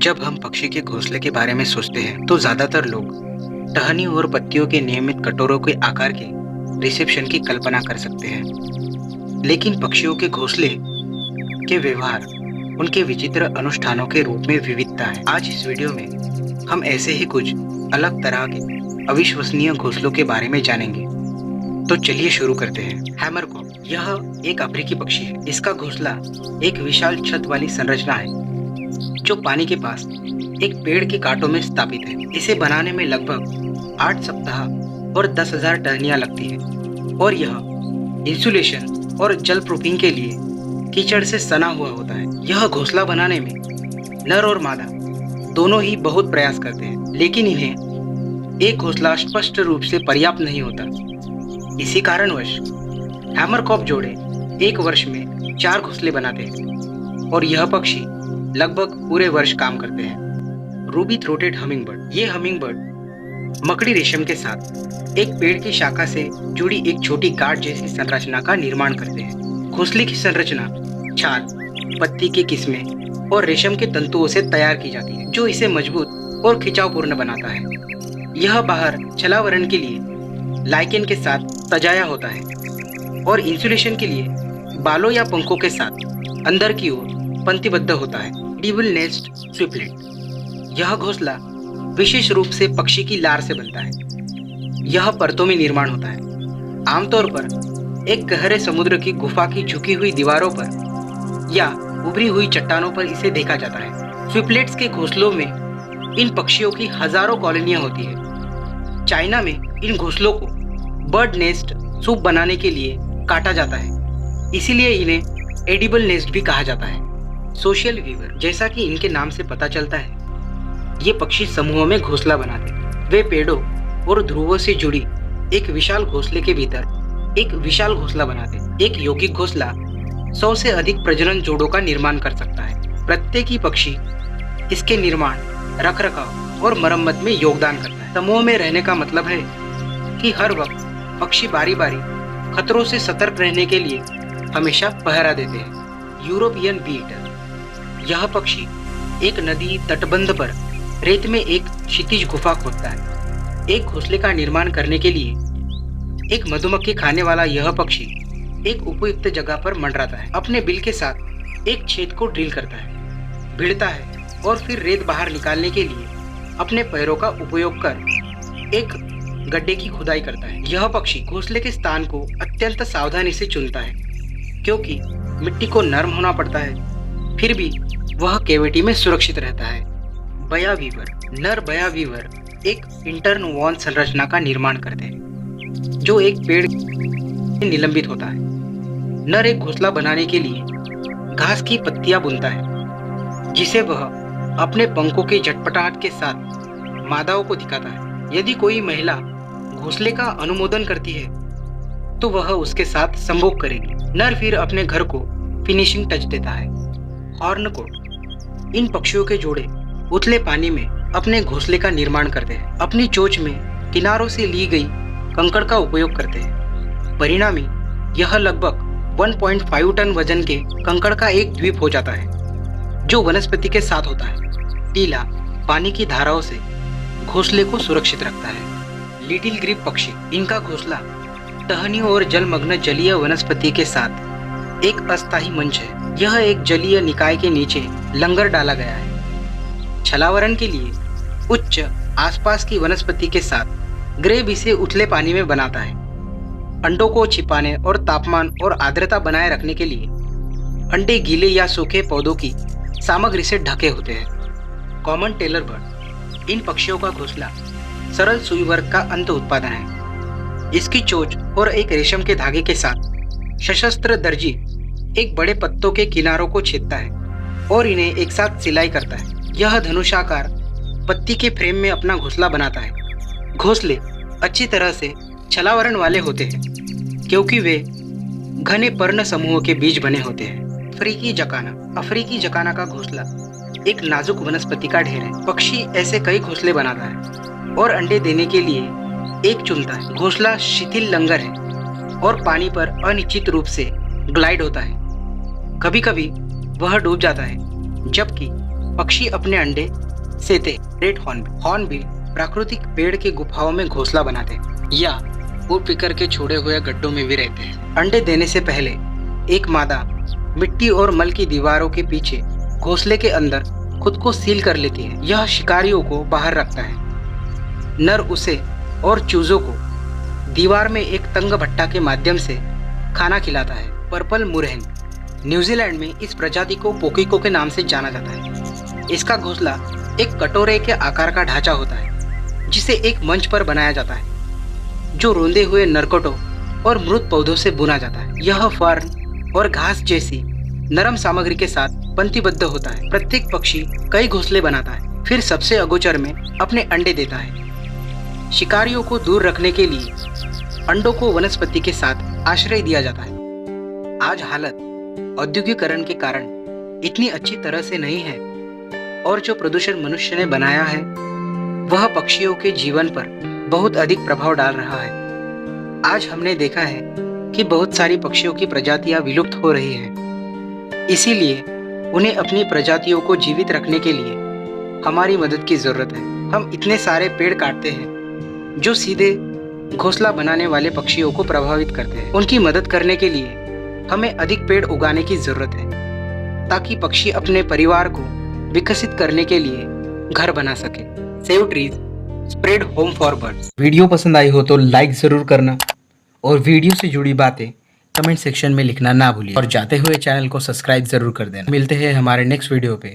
जब हम पक्षी के घोंसले के बारे में सोचते हैं तो ज्यादातर लोग टहनी और पत्तियों के नियमित कटोरों के आकार के रिसेप्शन की कल्पना कर सकते हैं। लेकिन पक्षियों के घोंसले के व्यवहार उनके विचित्र अनुष्ठानों के रूप में विविधता है। आज इस वीडियो में हम ऐसे ही कुछ अलग तरह के अविश्वसनीय घोंसलों के बारे में जानेंगे। तो चलिए शुरू करते हैं। हैमरकॉक यह एक अफ्रीकी पक्षी है। इसका घोंसला एक विशाल छत वाली संरचना है जो पानी के पास एक पेड़ के कांटों में स्थापित है। इसे बनाने में लगभग 8 सप्ताह और 10,000 टहनियां लगती है और यह इंसुलेशन और जल प्रूफिंग के लिए कीचड़ से सना हुआ होता है। यह घोंसला बनाने में नर और मादा दोनों ही बहुत प्रयास करते हैं, लेकिन इन्हें एक घोंसला स्पष्ट रूप से पर्याप्त नहीं होता। इसी कारणवश हैमरकॉक जोड़े एक वर्ष में 4 घोंसले बनाते हैं और यह पक्षी लगभग पूरे वर्ष काम करते हैं। रूबी थ्रोटेड हमिंगबर्ड ये हमिंगबर्ड मकड़ी रेशम के साथ एक पेड़ की शाखा से जुड़ी एक छोटी गांठ जैसी संरचना का निर्माण करते हैं। घोंसले की संरचना छाल, पत्ती की किस्में और रेशम के तंतुओं से तैयार की जाती है, जो इसे मजबूत और खिंचावपूर्ण बनाता है। यह बाहर छलावरण के लिए लाइकेन के साथ सजाया होता है और इंसुलेशन के लिए बालों या पंखों के साथ अंदर की ओर पंक्तिबद्ध होता है। एडिबल नेस्ट स्विपलेट यह घोंसला विशेष रूप से पक्षी की लार से बनता है। यह परतों में निर्माण होता है। आमतौर पर एक गहरे समुद्र की गुफा की झुकी हुई दीवारों पर या उभरी हुई चट्टानों पर इसे देखा जाता है। स्विपलेट्स के घोंसलों में इन पक्षियों की हजारों कॉलोनियां होती है। चाइना में इन घोंसलों को बर्ड नेस्ट सूप बनाने के लिए काटा जाता है, इसीलिए इन्हें एडिबल नेस्ट भी कहा जाता है। सोशल वीवर जैसा कि इनके नाम से पता चलता है, ये पक्षी समूहों में घोंसला बनाते हैं। वे पेड़ों और ध्रुवों से जुड़ी एक विशाल घोंसले के भीतर एक विशाल घोंसला बनाते हैं। एक यौगिक घोंसला 100 से अधिक प्रजनन जोड़ों का निर्माण कर सकता है। प्रत्येक ही पक्षी इसके निर्माण, रखरखाव और मरम्मत में योगदान करता है। समूह में रहने का मतलब है कि हर वक्त पक्षी बारी बारी खतरों से सतर्क रहने के लिए हमेशा पहरा देते हैं। यूरोपियन बी ईटर यह पक्षी एक नदी तटबंध पर रेत में एक क्षितिज गुफा खोदता है। एक घोंसले का निर्माण करने के लिए एक मधुमक्खी खाने वाला यह पक्षी एक उपयुक्त जगह पर मंडराता है। अपने बिल के साथ एक छेद को ड्रिल करता है, भिड़ता है और फिर रेत बाहर निकालने के लिए अपने पैरों का उपयोग कर एक गड्ढे की खुदाई करता है। यह पक्षी घोंसले के स्थान को अत्यंत सावधानी से चुनता है, क्योंकि मिट्टी को नरम होना पड़ता है, फिर भी वह कैविटी में सुरक्षित रहता है। बया वीवर नर बया वीवर एक इंटर्न वॉन संरचना का निर्माण करते हैं, जो एक पेड़ में निलंबित होता है। नर एक घोंसला बनाने के लिए घास की पत्तियां बुनता है, जिसे वह अपने पंखों के झटपटाहट के साथ मादाओं को दिखाता है। यदि कोई महिला घोंसले का अनुमोदन करती है तो वह उसके साथ संभोग करेगी। नर फिर अपने घर को फिनिशिंग टच देता है। हॉर्नकोट इन पक्षियों के जोड़े उथले पानी में अपने घोंसले का निर्माण करते हैं। अपनी चोंच में किनारों से ली गई कंकड़ का उपयोग करते हैं। परिणामी यह लगभग 1.5 टन वजन के कंकड़ का एक द्वीप हो जाता है, जो वनस्पति के साथ होता है। टीला पानी की धाराओं से घोंसले को सुरक्षित रखता है। लिटिल ग्रीब पक्षी इनका घोंसला टहनियों और जलमग्न जलीय वनस्पति के साथ एक अस्थायी मंच है। यह एक जलीय निकाय के नीचे लंगर डाला गया है। छलावरण के लिए उच्च आसपास की वनस्पति के साथ ग्रेब इसे उथले पानी में बनाता है। अंडों को छिपाने और तापमान और आर्द्रता बनाए रखने के लिए अंडे गीले या सूखे पौधों की सामग्री से ढके होते हैं। कॉमन टेलर बर्ड इन पक्षियों का घोंसला सरल सुई वर्ग का अंत उत्पादन है। इसकी चोंच और एक रेशम के धागे के साथ सशस्त्र दर्जी एक बड़े पत्तों के किनारों को छेदता है और इन्हें एक साथ सिलाई करता है। यह धनुषाकार पत्ती के फ्रेम में अपना घोंसला बनाता है। घोंसले अच्छी तरह से छलावरण वाले होते हैं, क्योंकि वे घने पर्ण समूहों के बीच बने होते हैं। अफ्रीकी जकाना का घोंसला एक नाजुक वनस्पति का ढेर है। पक्षी ऐसे कई घोंसले बनाता है और अंडे देने के लिए एक चुनता है। घोंसला शिथिल लंगर है और पानी पर अनिश्चित रूप से ग्लाइड होता है। कभी कभी वह डूब जाता है, जबकि पक्षी अपने अंडे सेते रेड हॉर्नबिल प्राकृतिक पेड़ के गुफाओं में घोंसला बनाते हैं या वो पिकर के छोड़े हुए गड्ढों में भी रहते हैं। अंडे देने से पहले एक मादा मिट्टी और मल की दीवारों के पीछे घोंसले के अंदर खुद को सील कर लेती है। यह शिकारियों को बाहर रखता है। नर उसे और चूजों को दीवार में एक तंग भट्टा के माध्यम से खाना खिलाता है। पर्पल मुरहन, न्यूजीलैंड में इस प्रजाति को पोकिको के नाम से जाना जाता है। इसका घोंसला एक कटोरे के आकार का ढांचा होता है जिसे एक मंच पर बनाया जाता है जो रोंदे हुए नरकटों और मृत पौधों से बुना जाता है। यह फर्न और घास जैसी नरम सामग्री के साथ पंक्तिबद्ध होता है। प्रत्येक पक्षी कई घोंसले बनाता है, फिर सबसे अगोचर में अपने अंडे देता है। शिकारियों को दूर रखने के लिए अंडों को वनस्पति के साथ आश्रय दिया जाता है। आज हालत औद्योगिकरण के कारण इतनी अच्छी तरह से नहीं है और जो प्रदूषण मनुष्य ने बनाया है वह पक्षियों के जीवन पर बहुत अधिक प्रभाव डाल रहा है। आज हमने देखा है कि बहुत सारी पक्षियों की प्रजातियां विलुप्त हो रही हैं। इसीलिए उन्हें अपनी प्रजातियों को जीवित रखने के लिए हमारी मदद की जरूरत है। हम इतने सारे पेड़ काटते हैं जो सीधे घोंसला बनाने वाले पक्षियों को प्रभावित करते हैं। उनकी मदद करने के लिए हमें अधिक पेड़ उगाने की जरूरत है ताकि पक्षी अपने परिवार को विकसित करने के लिए घर बना सके। Save trees, spread home for birds. Video पसंद आई हो तो लाइक जरूर करना और वीडियो से जुड़ी बातें कमेंट सेक्शन में लिखना ना भूलिए और जाते हुए चैनल को सब्सक्राइब जरूर कर देना। मिलते हैं हमारे नेक्स्ट वीडियो पे।